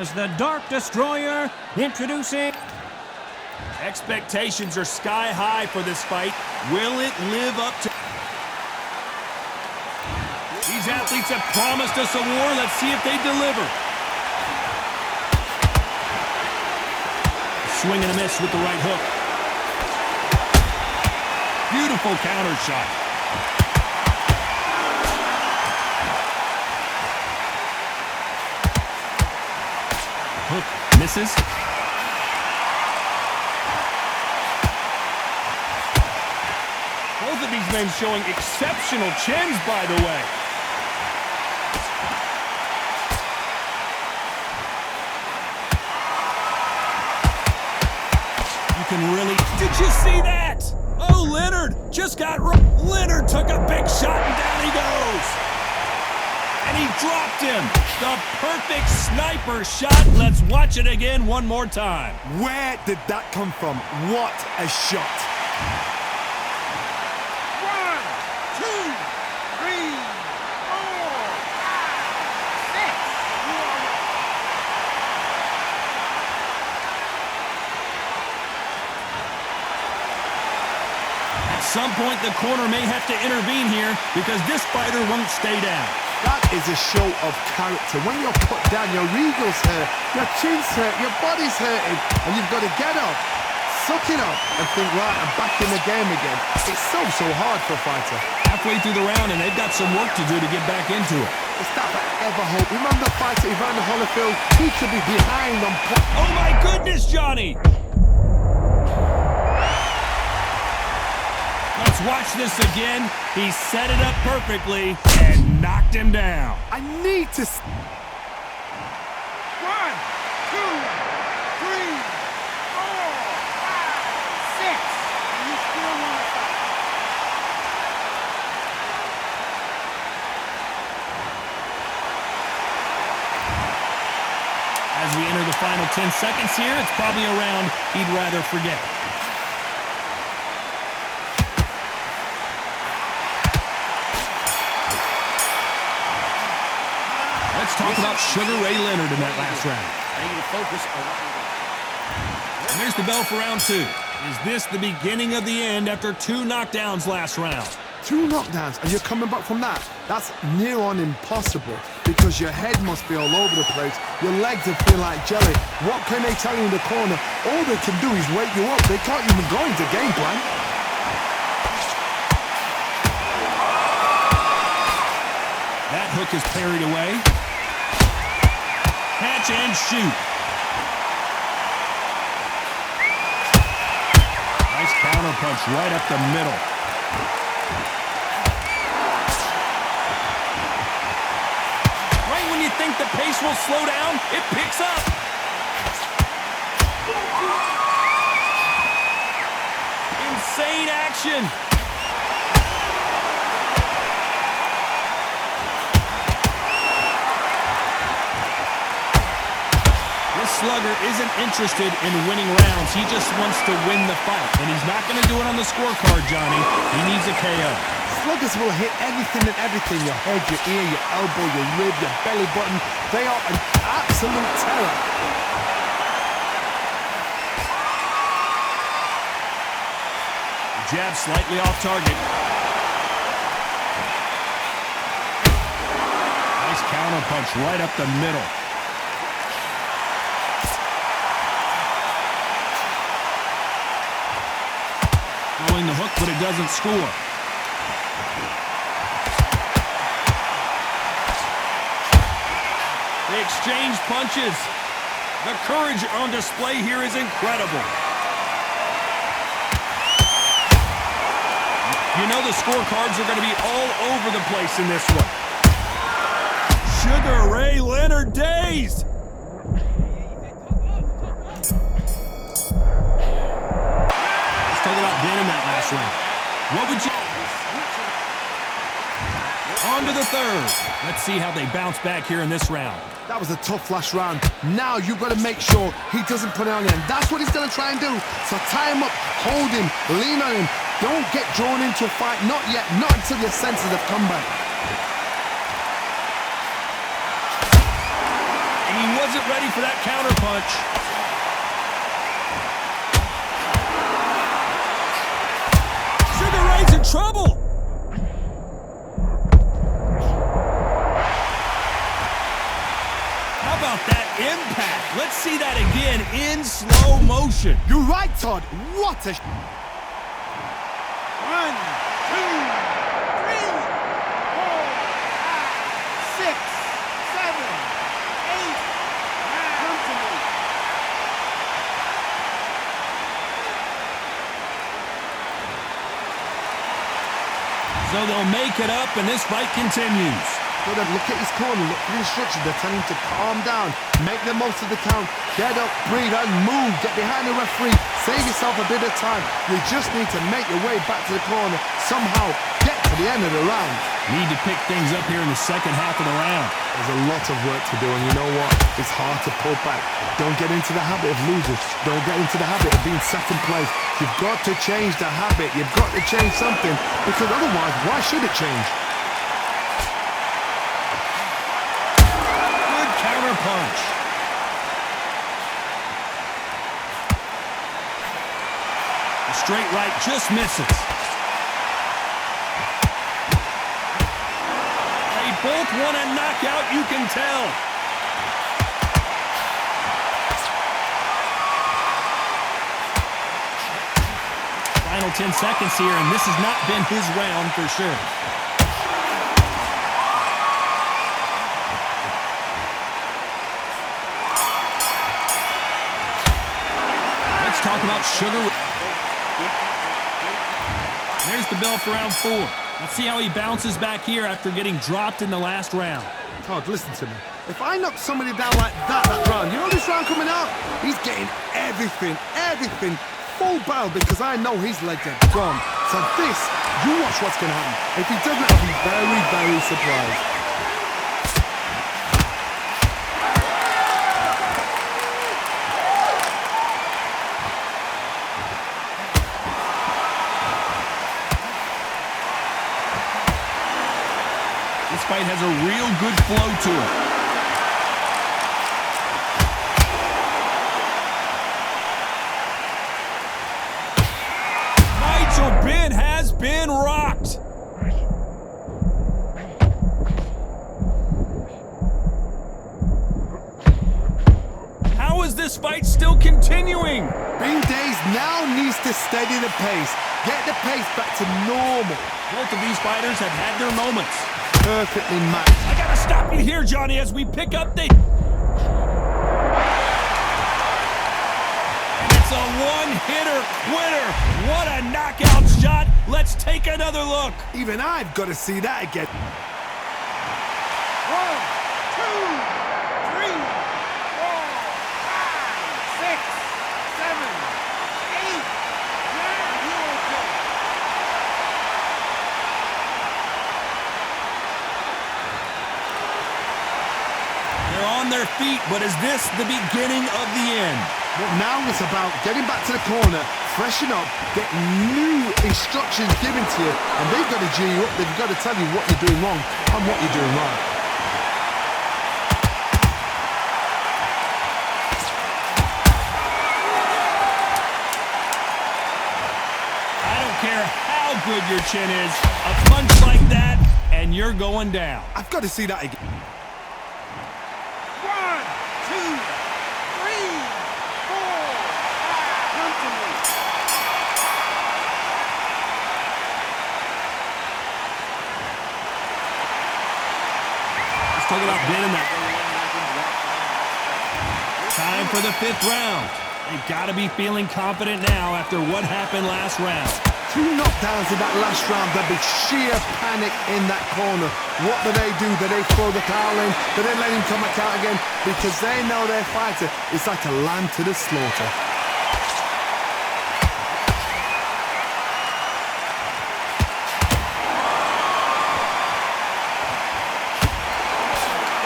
As the Dark Destroyer introducing... Expectations are sky high for this fight. Will it live up to... These athletes have promised us a war. Let's see if they deliver. Swing and a miss with the right hook. Beautiful counter shot. Hook misses. Both of these men showing exceptional chins, by the way. You can really... Did you see that? Oh, Leonard just got... Leonard took a big shot and down he goes. And he dropped him. The perfect sniper shot. Let's watch it again one more time. Where did that come from? What a shot. 1, 2, 3, 4, 5, 6. At some point, the corner may have to intervene here because this fighter won't stay down. That is a show of character. When you're put down, your eagle's hurt, your chin's hurt, your body's hurting, and you've got to get up, suck it up, and think, right, I'm back in the game again. It's so hard for a fighter. Halfway through the round, and they've got some work to do to get back into it. It's that ever hope. Remember the fighter Evander Holyfield? He could be behind on... Oh my goodness, Johnny! Let's watch this again. He set it up perfectly and knocked him down. I need to... 1, 2, 3, 4, 5, 6. You still want to fight. As we enter the final 10 seconds here, it's probably a round he'd rather forget. Let's talk about Sugar Ray Leonard in that last round. I need to focus on... And there's the bell for round 2. Is this the beginning of the end after 2 knockdowns last round? 2 knockdowns, and you're coming back from that? That's near on impossible, because your head must be all over the place. Your legs will feel like jelly. What can they tell you in the corner? All they can do is wake you up. They can't even go into game plan. That hook is parried away. Catch and shoot. Nice counter punch right up the middle. Right when you think the pace will slow down, it picks up. Insane action. Slugger isn't interested in winning rounds. He just wants to win the fight. And he's not going to do it on the scorecard, Johnny. He needs a KO. Sluggers will hit anything and everything. Your head, your ear, your elbow, your rib, your belly button. They are an absolute terror. Jab slightly off target. Nice counter punch right up the middle. Throwing the hook, but it doesn't score. They exchange punches. The courage on display here is incredible. You know the scorecards are going to be all over the place in this one. Sugar Ray Leonard dazed. In that last round. What would you... On to the third. Let's see how they bounce back here in this round. That was a tough last round. Now you've got to make sure he doesn't put it on you. And that's what he's going to try and do. So tie him up, hold him, lean on him. Don't get drawn into a fight. Not yet. Not until your senses have come back. And he wasn't ready for that counter punch. Sugar Ray's in trouble. How about that impact? Let's see that again in slow motion. You're right, Todd. What a... 1, 2, 3, 4, 5, 6, 7, 8, 9. Come to me. So they'll make it up, and this fight continues. Look at his corner, look for the instructions. They're telling him to calm down, make the most of the count, get up, breathe, and move. Get behind the referee, save yourself a bit of time. You just need to make your way back to the corner, somehow get to the end of the round. Need to pick things up here in the second half of the round. There's a lot of work to do, and you know what? It's hard to pull back. Don't get into the habit of losing. Don't get into the habit of being second place. You've got to change the habit. You've got to change something, because otherwise, why should it change? Counter punch. The straight right just misses. They both want a knockout, you can tell. Final 10 seconds here, and this has not been his round for sure. Talk about Sugar. There's the bell for round 4. Let's see how he bounces back here after getting dropped in the last round. Todd, listen to me. If I knock somebody down like that round, you know this round coming out? He's getting everything, full barrel, because I know his legs are gone. So this, you watch what's going to happen. If he doesn't, I'll be very, very surprised. This fight has a real good flow to it. Nigel Benn has been rocked. How is this fight still continuing? Bean Days now needs to steady the pace. Get the pace back to normal. Both of these fighters have had their moments. Perfectly matched. I gotta stop you here, Johnny, as we pick up the... And it's a one-hitter winner. What a knockout shot. Let's take another look. Even I've got to see that again. 1, 2, 3, 4, 5, 6, 7, 8, 9. You okay? They're on their feet, but is this the beginning of the end? But now it's about getting back to the corner, freshen up, get new instructions given to you, and they've got to G you up. They've got to tell you what you're doing wrong and what you're doing right. I don't care how good your chin is, a punch like that, and you're going down. I've got to see that again. 1, 2, 3, 4, 5. Come to me. Let's talk about Ben in that. Time for the 5th round. They've got to be feeling confident now after what happened last round. 2 knockdowns in that last round. There'll be sheer panic in that corner. What do? Do they throw the towel in? Do they let him come back out again? Because they know their fighter is like a lamb to the slaughter.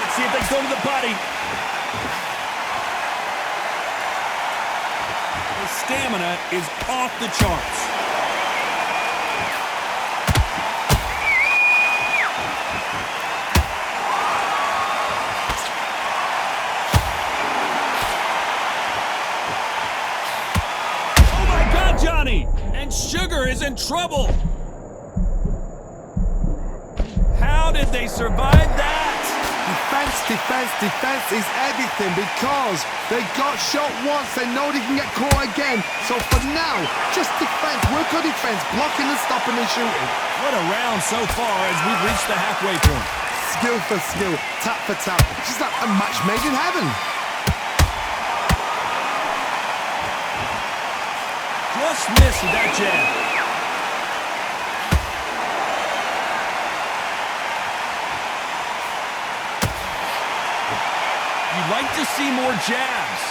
Let's see if they go to the body. The stamina is off the charts. Johnny, and Sugar is in trouble. How did they survive that? Defense is everything because they got shot once, they know they can get caught again. So for now, just defense, work on defense, blocking and stopping and shooting. What a round so far as we've reached the halfway point. Skill for skill, tap for tap, just like a match made in heaven. Just missed with that jab. You'd like to see more jabs.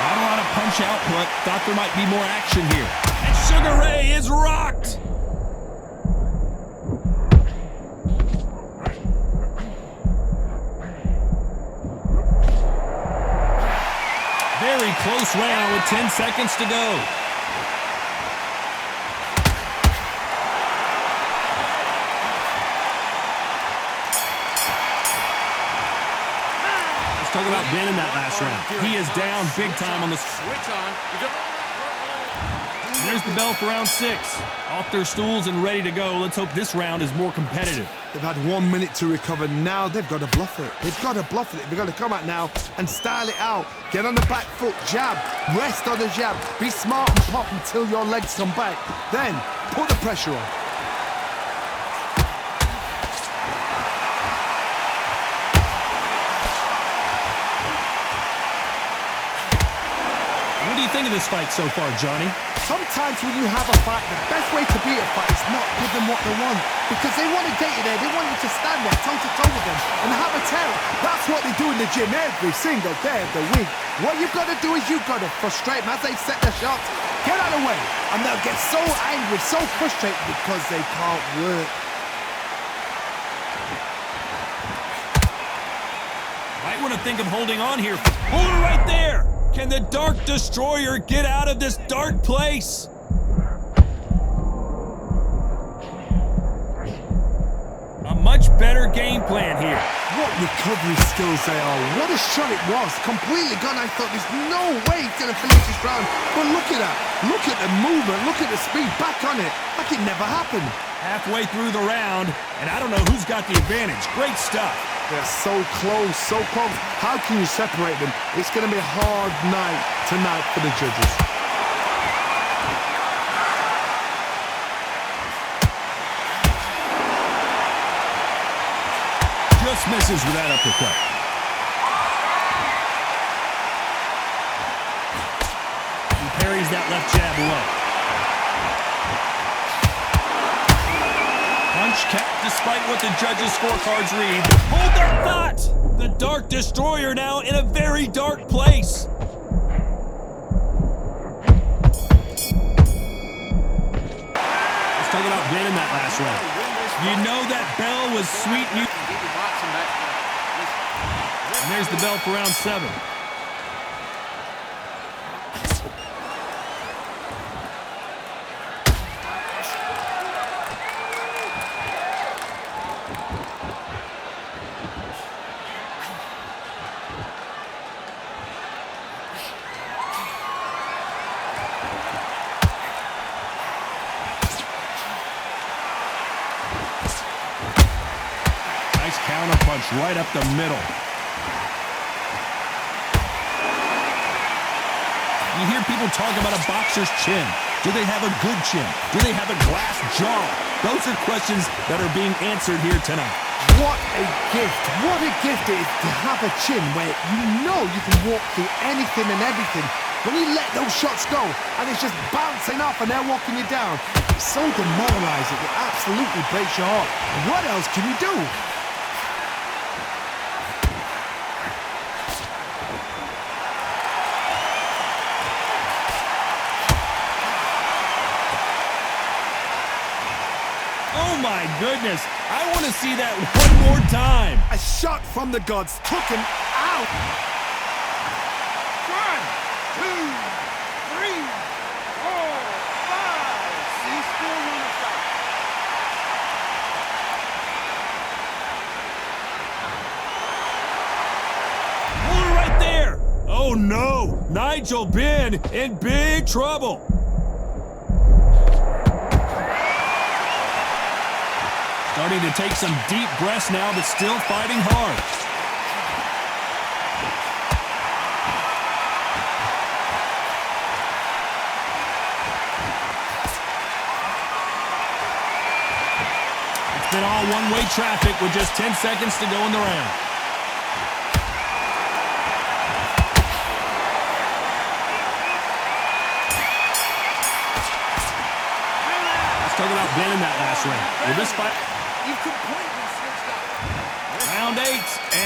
Not a lot of punch output. Thought there might be more action here. And Sugar Ray is rocked. Very close round with 10 seconds to go. Talk about winning that last round. He is down big time on the switch on. There's the bell for round 6. Off their stools and ready to go. Let's hope this round is more competitive. They've had 1 minute to recover. Now they've got to bluff it. They've got to bluff it. They've got to come out now and style it out. Get on the back foot, jab, rest on the jab. Be smart and pop until your legs come back. Then put the pressure on. What do you think of this fight so far, Johnny? Sometimes when you have a fight, the best way to beat a fight is not give them what they want. Because they want to get you there. They want you to stand there toe-to-toe with them and have a terror. That's what they do in the gym every single day of the week. What you've got to do is you've got to frustrate them as they set their shots. Get out of the way. And they'll get so angry, so frustrated because they can't work. Might want to think of holding on here. Hold her right there. Can the Dark Destroyer get out of this dark place? A much better game plan here. What recovery skills they are. What a shot it was. Completely gone. I thought there's no way he's going to finish this round. But look at that. Look at the movement. Look at the speed. Back on it. Like it never happened. Halfway through the round, and I don't know who's got the advantage. Great stuff. They're so close, so close. How can you separate them? It's going to be a hard night tonight for the judges. Just misses with that uppercut. He parries that left jab away. Punch kept despite what the judges' scorecards read. Hold that thought! The Dark Destroyer now in a very dark place. Let's talk about winning that last round. You know that bell was sweet music. And there's the bell for round 7. Nice counter punch right up the middle. You hear people talk about a boxer's chin. Do they have a good chin? Do they have a glass jaw? Those are questions that are being answered here tonight. What a gift. What a gift it is to have a chin where you know you can walk through anything and everything. When you let those shots go and it's just bouncing off and they're walking you down, it's so demoralizing. It absolutely breaks your heart. What else can you do? Oh my goodness, I want to see that one more time. A shot from the gods took him out. 1, 2, 3, 4, 5. See, still on the side. Hold it right there. Oh no! Nigel Benn in big trouble. Starting to take some deep breaths now, but still fighting hard. It's been all one-way traffic with just 10 seconds to go in the round. Let's talk about Benn in that last round. Will this fight... You've completely switched up. Round 8,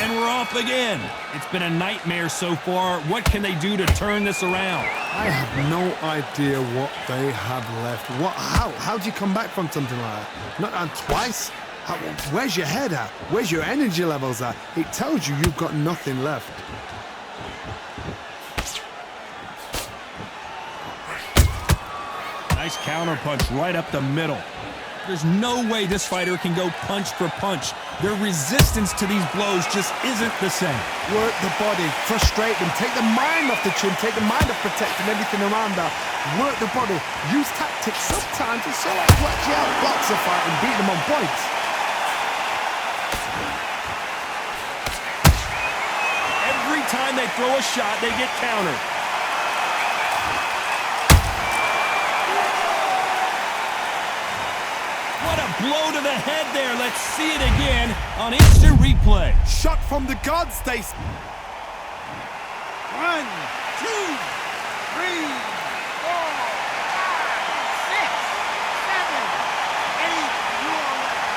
and we're off again. It's been a nightmare so far. What can they do to turn this around? I have no idea what they have left. How do you come back from something like that? Not on twice? Where's your head at? Where's your energy levels at? It tells you you've got nothing left. Nice counter punch right up the middle. There's no way this fighter can go punch for punch. Their resistance to these blows just isn't the same. Work the body, frustrate them, take the mind off the chin, take the mind off protecting everything around that. Work the body, use tactics sometimes to show like to actually outbox a fight and beat them on points. Every time they throw a shot, they get countered. What a blow to the head there. Let's see it again on instant replay. Shot from the gods, they... 1, 2, 3, 4, 5, 6, 7, 8. You are right.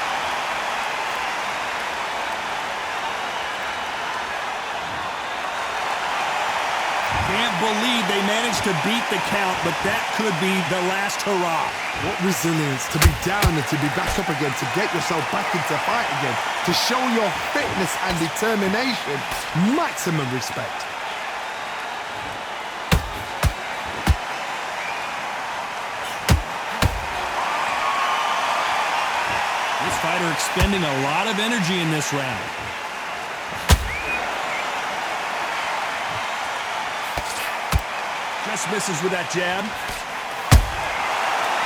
Can't believe they managed to beat the count, but that could be the last hurrah. What resilience to be down and to be back up again, to get yourself back into fight again, to show your fitness and determination. Maximum respect. This fighter expending a lot of energy in this round. Just misses with that jab.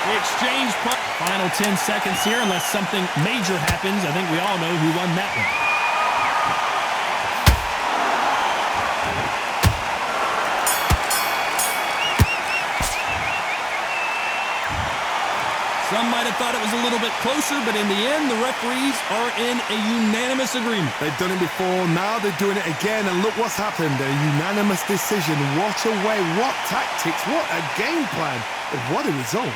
The exchange punch. Final 10 seconds here, unless something major happens. I think we all know who won that one. Some might have thought it was a little bit closer, but in the end, the referees are in a unanimous agreement. They've done it before, now they're doing it again, and look what's happened. A unanimous decision. What a way, what tactics, what a game plan. What a result.